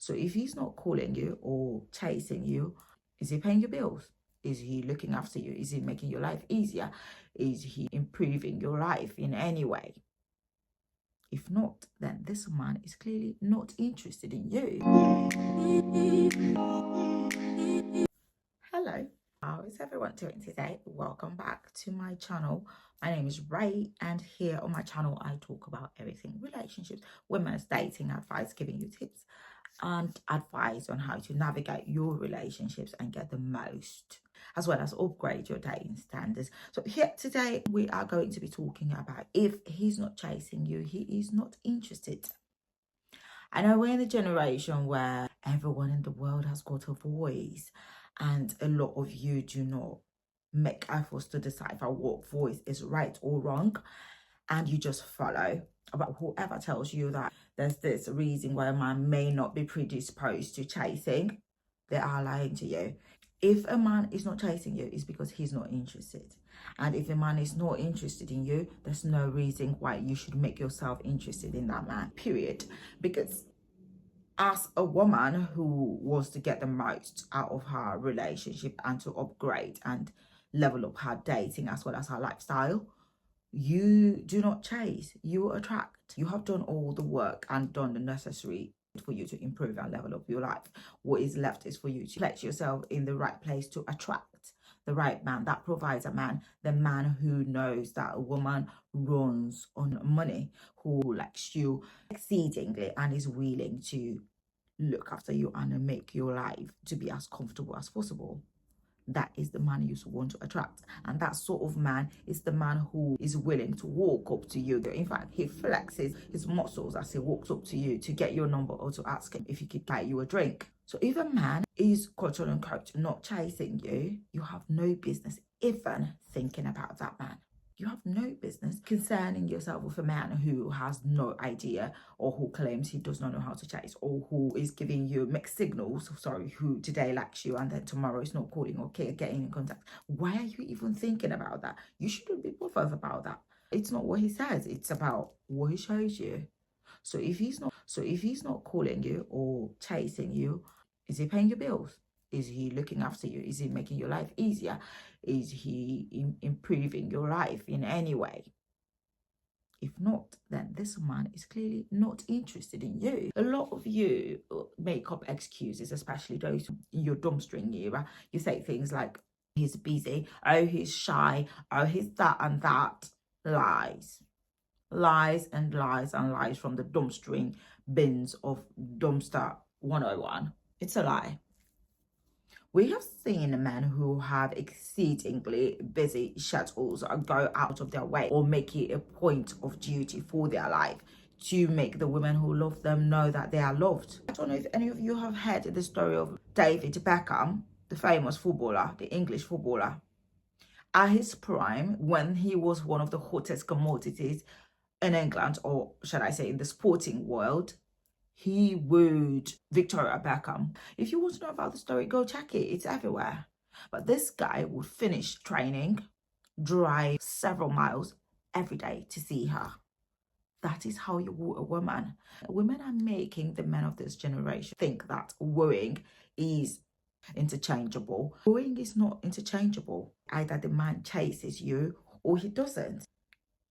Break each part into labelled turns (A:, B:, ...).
A: So if he's not calling you or chasing you, is he paying your bills? Is he looking after you? Is he making your life easier? Is he improving your life in any way? If not, then this man is clearly not interested in you. Hello, how is everyone doing today? Welcome back to my channel. My name is Ray, and here on my channel I talk about everything relationships, women's dating advice, giving you tips and advice on how to navigate your relationships and get the most, as well as upgrade your dating standards. So here today we are going to be talking about, if he's not chasing you, he is not interested. I know we're in a generation where everyone in the world has got a voice, and a lot of you do not make efforts to decipher what voice is right or wrong, and you just follow. But whoever tells you that there's this reason why a man may not be predisposed to chasing, they are lying to you. If a man is not chasing you, it's because he's not interested. And if a man is not interested in you, there's no reason why you should make yourself interested in that man, period. Because as a woman who wants to get the most out of her relationship and to upgrade and level up her dating as well as her lifestyle, you do not chase, you attract. You have done all the work and done the necessary for you to improve and level up your life. What is left is for you to place yourself in the right place to attract the right man that provides a man, the man who knows that a woman runs on money, who likes you exceedingly and is willing to look after you and make your life to be as comfortable as possible. That is the man you want to attract. And that sort of man is the man who is willing to walk up to you. In fact, he flexes his muscles as he walks up to you to get your number or to ask him if he could buy you a drink. So if a man is, quote unquote, not chasing you, you have no business even thinking about that man. You have no business concerning yourself with a man who has no idea, or who claims he does not know how to chase, or who is giving you mixed signals, who today likes you and then tomorrow is not calling or getting in contact. Why are you even thinking about that? You shouldn't be bothered about that. It's not what he says, it's about what he shows you. So if he's not calling you or chasing you, is he paying your bills? Is he looking after you? Is he making your life easier? Is he improving your life in any way? If not, then this man is clearly not interested in you. A lot of you make up excuses, especially those in your dumpstering era. You say things like, he's busy, oh, he's shy, oh, he's that and that. Lies. Lies and lies and lies from the dumpstering bins of Dumpster 101. It's a lie. We have seen men who have exceedingly busy schedules go out of their way or make it a point of duty for their life to make the women who love them know that they are loved. I don't know if any of you have heard the story of David Beckham, the famous footballer, the English footballer. At his prime, when he was one of the hottest commodities in England, or should I say in the sporting world, he wooed Victoria Beckham. If you want to know about the story, go check it. It's everywhere. But this guy would finish training, drive several miles every day to see her. That is how you woo a woman. Women are making the men of this generation think that wooing is interchangeable. Wooing is not interchangeable. Either the man chases you or he doesn't.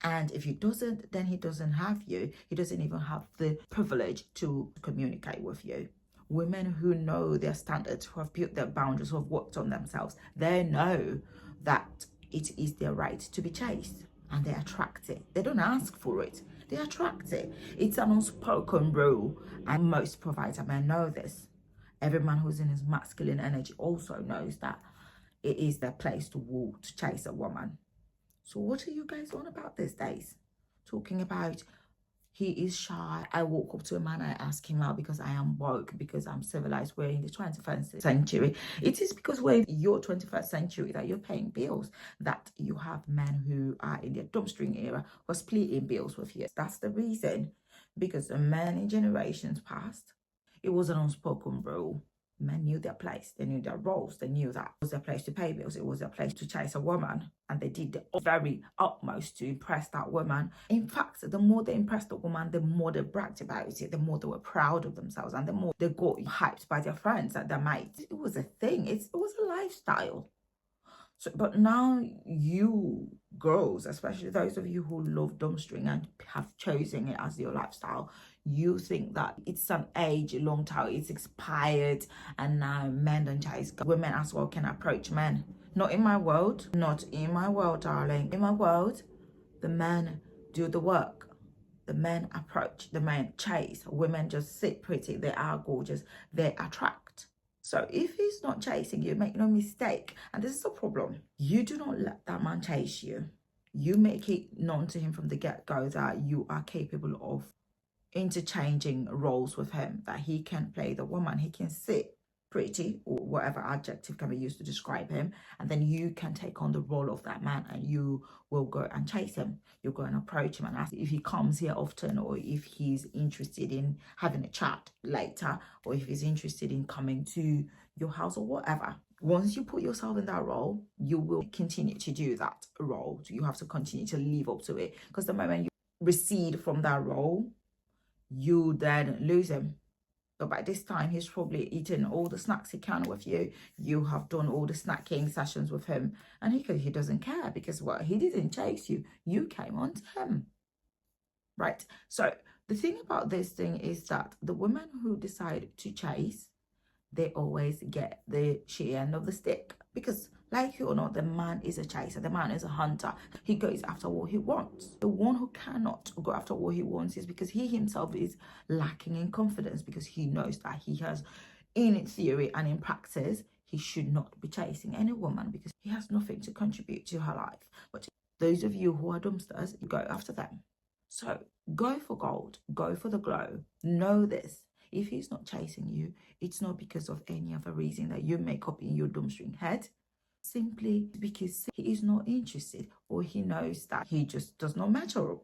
A: And if he doesn't, then he doesn't have you. He doesn't even have the privilege to communicate with you. Women who know their standards, who have built their boundaries, who have worked on themselves, they know that it is their right to be chased, and they attract it. They don't ask for it, they attract it. It's an unspoken rule, and most provider men know this. Every man who's in his masculine energy also knows that it is their place to woo, to chase a woman. So what are you guys on about these days? Talking about he is shy. I walk up to a man, I ask him out because I am woke, because I'm civilized. We're in the 21st century. It is because we're in your 21st century that you're paying bills, that you have men who are in their dumpstering era who are splitting bills with you. That's the reason. Because the men in generations past, it was an unspoken rule Men knew their place, they knew their roles, they knew that it was their place to pay bills, it was their place to chase a woman, and they did the very utmost to impress that woman. In fact, the more they impressed the woman, the more they bragged about it, the more they were proud of themselves, and the more they got hyped by their friends and their mates. It was a thing, it was a lifestyle. So, but now you girls, especially those of you who love dumbstring and have chosen it as your lifestyle, you think that it's an age long time, it's expired, and now men don't chase women as well can approach men. Not in my world, not in my world, darling. In my world, the men do the work. The men approach, the men chase. Women just sit pretty, they are gorgeous, they attract. So if he's not chasing you, make no mistake, and this is a problem, you do not let that man chase you. You make it known to him from the get-go that you are capable of interchanging roles with him, that he can play the woman, he can sit pretty, or whatever adjective can be used to describe him, and then you can take on the role of that man, and you will go and chase him. You'll go and approach him and ask if he comes here often, or if he's interested in having a chat later, or if he's interested in coming to your house or whatever. Once you put yourself in that role, you will continue to do that role. So you have to continue to live up to it, because the moment you recede from that role, you then lose him. So by this time, he's probably eaten all the snacks he can with you. You have done all the snacking sessions with him, and he doesn't care, because what, he didn't chase you. You came on to him, right? So the thing about this thing is that the women who decide to chase, they always get the shitty end of the stick, because like you or not, the man is a chaser, the man is a hunter. He goes after what he wants. The one who cannot go after what he wants is because he himself is lacking in confidence, because he knows that he has, in theory and in practice, he should not be chasing any woman, because he has nothing to contribute to her life. But those of you who are dumpsters, you go after them. So go for gold, go for the glow. Know this. If he's not chasing you, it's not because of any other reason that you make up in your dumbstring head. Simply because he is not interested, or he knows that he just does not measure up,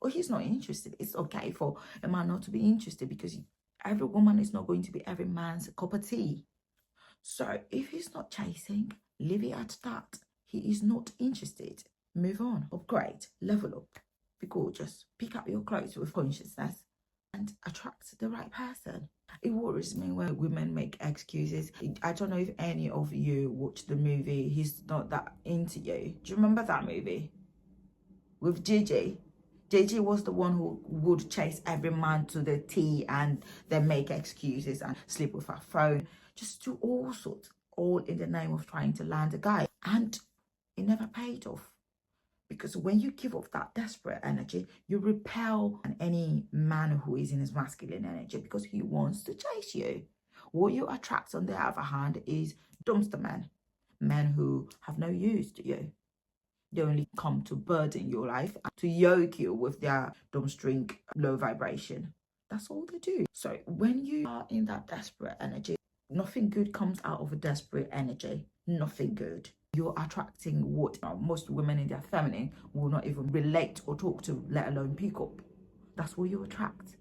A: or he's not interested. It's okay for a man not to be interested, because every woman is not going to be every man's cup of tea. So if he's not chasing, leave it at that. He is not interested. Move on, upgrade, level up, be gorgeous, pick up your clothes with consciousness, and attract the right person. It worries me when women make excuses. I don't know if any of you watched the movie He's Not That Into You. Do you remember that movie? With Gigi. Gigi was the one who would chase every man to the T, and then make excuses and sleep with her phone. Just do all sorts, all in the name of trying to land a guy. And it never paid off. Because when you give off that desperate energy, you repel any man who is in his masculine energy, because he wants to chase you. What you attract, on the other hand, is dumpster men. Men who have no use to you. They only come to burden your life, to yoke you with their dumbstring low vibration. That's all they do. So when you are in that desperate energy, nothing good comes out of a desperate energy. Nothing good. You're attracting what most women in their feminine will not even relate or talk to, let alone pick up. That's what you attract.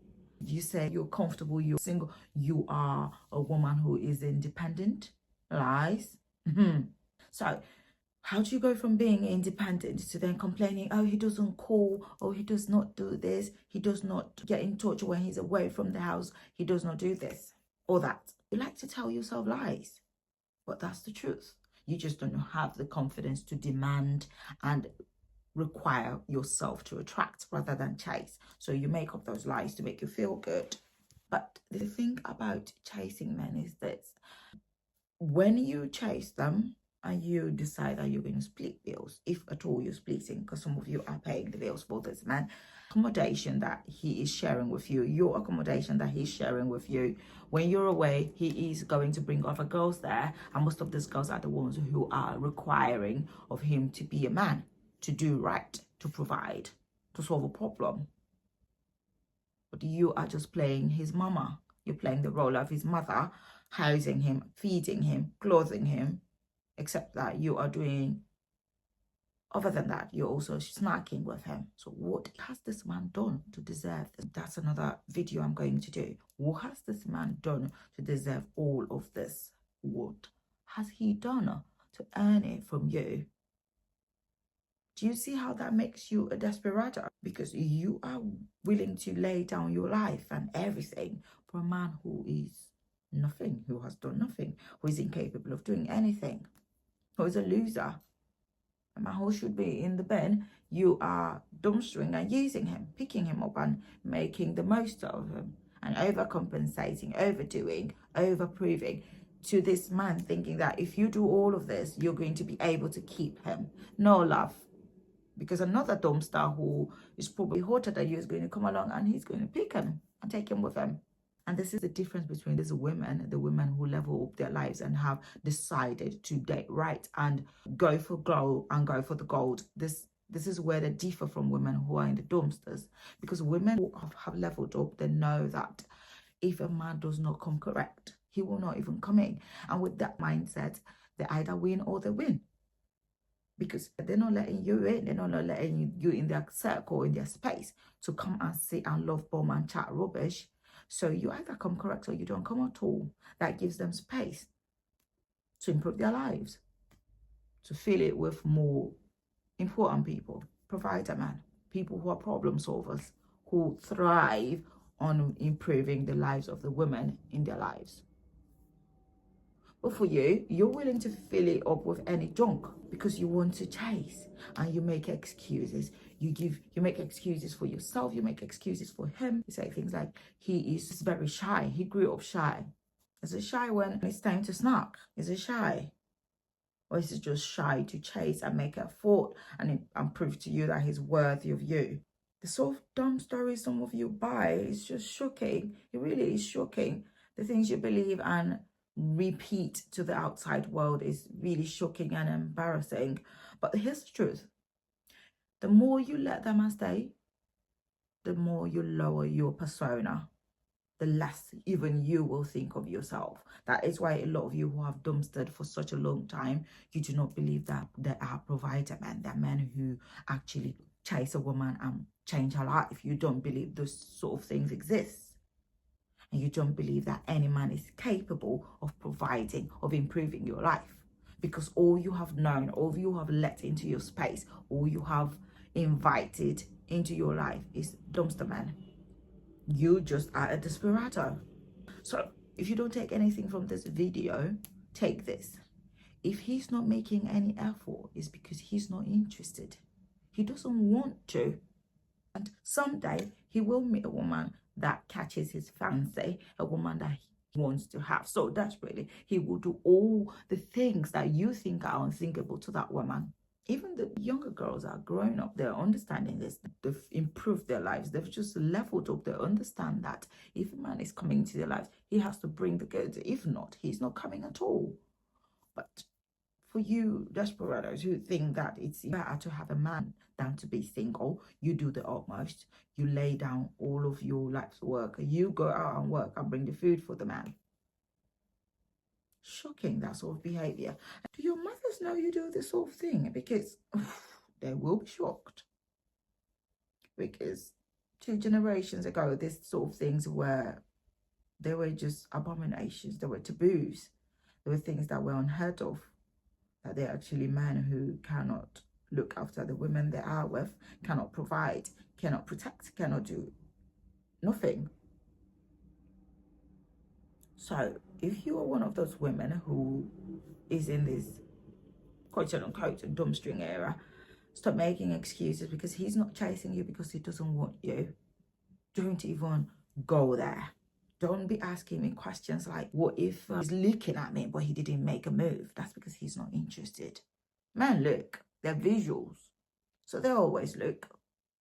A: You say you're comfortable, you're single, you are a woman who is independent. Lies. So how do you go from being independent to then complaining, oh, he doesn't call, oh, he does not do this, he does not get in touch when he's away from the house, he does not do this or that. You like to tell yourself lies, but that's the truth. You just don't have the confidence to demand and require yourself to attract rather than chase. So you make up those lies to make you feel good. But the thing about chasing men is this. When you chase them and you decide that you're going to split bills, if at all you're splitting, because some of you are paying the bills for this man, accommodation that he is sharing with you, your accommodation that he's sharing with you, when you're away, he is going to bring other girls there, and most of these girls are the ones who are requiring of him to be a man, to do right, to provide, to solve a problem. But you are just playing his mama. You're playing the role of his mother, housing him, feeding him, clothing him, except that you are doing Other than that, you're also snacking with him. So what has this man done to deserve this? That's another video I'm going to do. What has this man done to deserve all of this? What has he done to earn it from you? Do you see how that makes you a desperado? Because you are willing to lay down your life and everything for a man who is nothing, who has done nothing, who is incapable of doing anything, who is a loser. A man who should be in the bin, you are dumpstering and using him, picking him up and making the most of him, and overcompensating, overdoing, overproving to this man, thinking that if you do all of this, you're going to be able to keep him. No, love. Because another dumpster who is probably hotter than you is going to come along and he's going to pick him and take him with him. And this is the difference between these women, the women who level up their lives and have decided to date right and go for gold and go for the gold. This is where they differ from women who are in the dumpsters. Because women who have leveled up, they know that if a man does not come correct, he will not even come in. And with that mindset, they either win or they win. Because they're not letting you in, they're not letting you in their circle, in their space, to come and sit and love bomb and chat rubbish. So you either come correct or you don't come at all. That gives them space to improve their lives, to fill it with more important people, provider man, people who are problem solvers, who thrive on improving the lives of the women in their lives. But for you, you're willing to fill it up with any junk because you want to chase, and you make excuses. You make excuses for yourself. You make excuses for him. You say things like, he is very shy. He grew up shy. Is it shy when it's time to snack? Is it shy? Or is it just shy to chase and make effort and prove to you that he's worthy of you? The sort of dumb stories some of you buy is just shocking. It really is shocking. The things you believe and repeat to the outside world is really shocking and embarrassing. But here's the truth. The more you let them stay, the more you lower your persona, the less even you will think of yourself. That is why a lot of you who have dumpstered for such a long time, you do not believe that there are provider men, there are men who actually chase a woman and change her life. You don't believe those sort of things exist. And you don't believe that any man is capable of providing, of improving your life. Because all you have known, all you have let into your space, all you have invited into your life is dumpster man. You just are a desperado. So if you don't take anything from this video, take this. If he's not making any effort, it's because he's not interested. He doesn't want to. And someday he will meet a woman that catches his fancy, a woman that he wants to have. So desperately, he will do all the things that you think are unthinkable to that woman. Even the younger girls are growing up, they're understanding this. They've improved their lives. They've just leveled up. They understand that if a man is coming into their lives, he has to bring the goods. If not, he's not coming at all. But for you desperados who think that it's better to have a man than to be single, you do the utmost. You lay down all of your life's work. You go out and work and bring the food for the man. Shocking, that sort of behavior. Do your mothers know you do this sort of thing? Because they will be shocked. Because 2 generations ago, this sort of things they were just abominations. They were taboos. They were things that were unheard of. That they're actually men who cannot look after the women they are with, cannot provide, cannot protect, cannot do nothing. So if you are one of those women who is in this quote-unquote dumpstering era, stop making excuses because he's not chasing you because he doesn't want you. Don't even go there. Don't be asking me questions like, what if he's looking at me but he didn't make a move? That's because he's not interested. Men look. They're visuals. So they always look.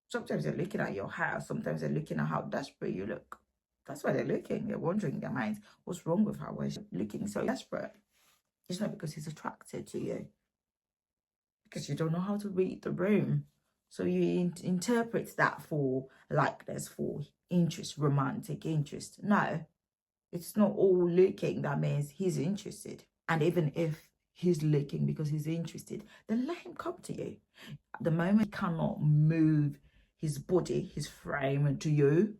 A: Sometimes they're looking at your hair. Sometimes they're looking at how desperate you look. That's why they're looking. They're wondering in their minds, what's wrong with her? Why is she looking so desperate? It's not because he's attracted to you. Because you don't know how to read the room. So you interpret that for likeness, for interest, romantic interest. No, it's not all looking that means he's interested. And even if he's looking because he's interested, then let him come to you. At the moment, he cannot move his body, his frame to you.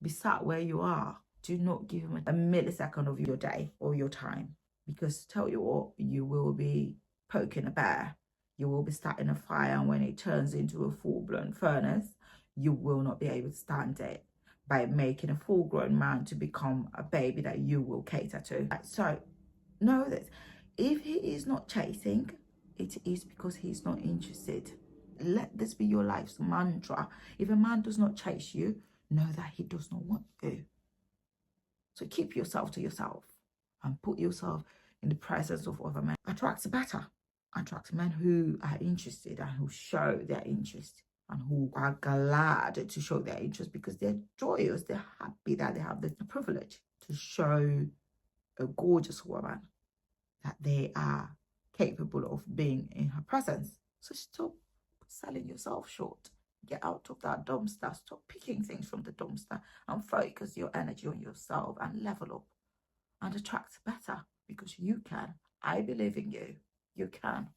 A: Be sat where you are. Do not give him a millisecond of your day or your time, because tell you what, you will be poking a bear. You will be starting a fire, and when it turns into a full-blown furnace, you will not be able to stand it by making a full-grown man to become a baby that you will cater to. So know this. If he is not chasing, it is because he's not interested. Let this be your life's mantra. If a man does not chase you, know that he does not want you. So keep yourself to yourself and put yourself in the presence of other men. Attract better. Attract men who are interested and who show their interest and who are glad to show their interest, because they're joyous, they're happy that they have the privilege to show a gorgeous woman that they are capable of being in her presence. So stop selling yourself short. Get out of that dumpster. Stop picking things from the dumpster and focus your energy on yourself and level up and attract better, because you can. I believe in you. You can.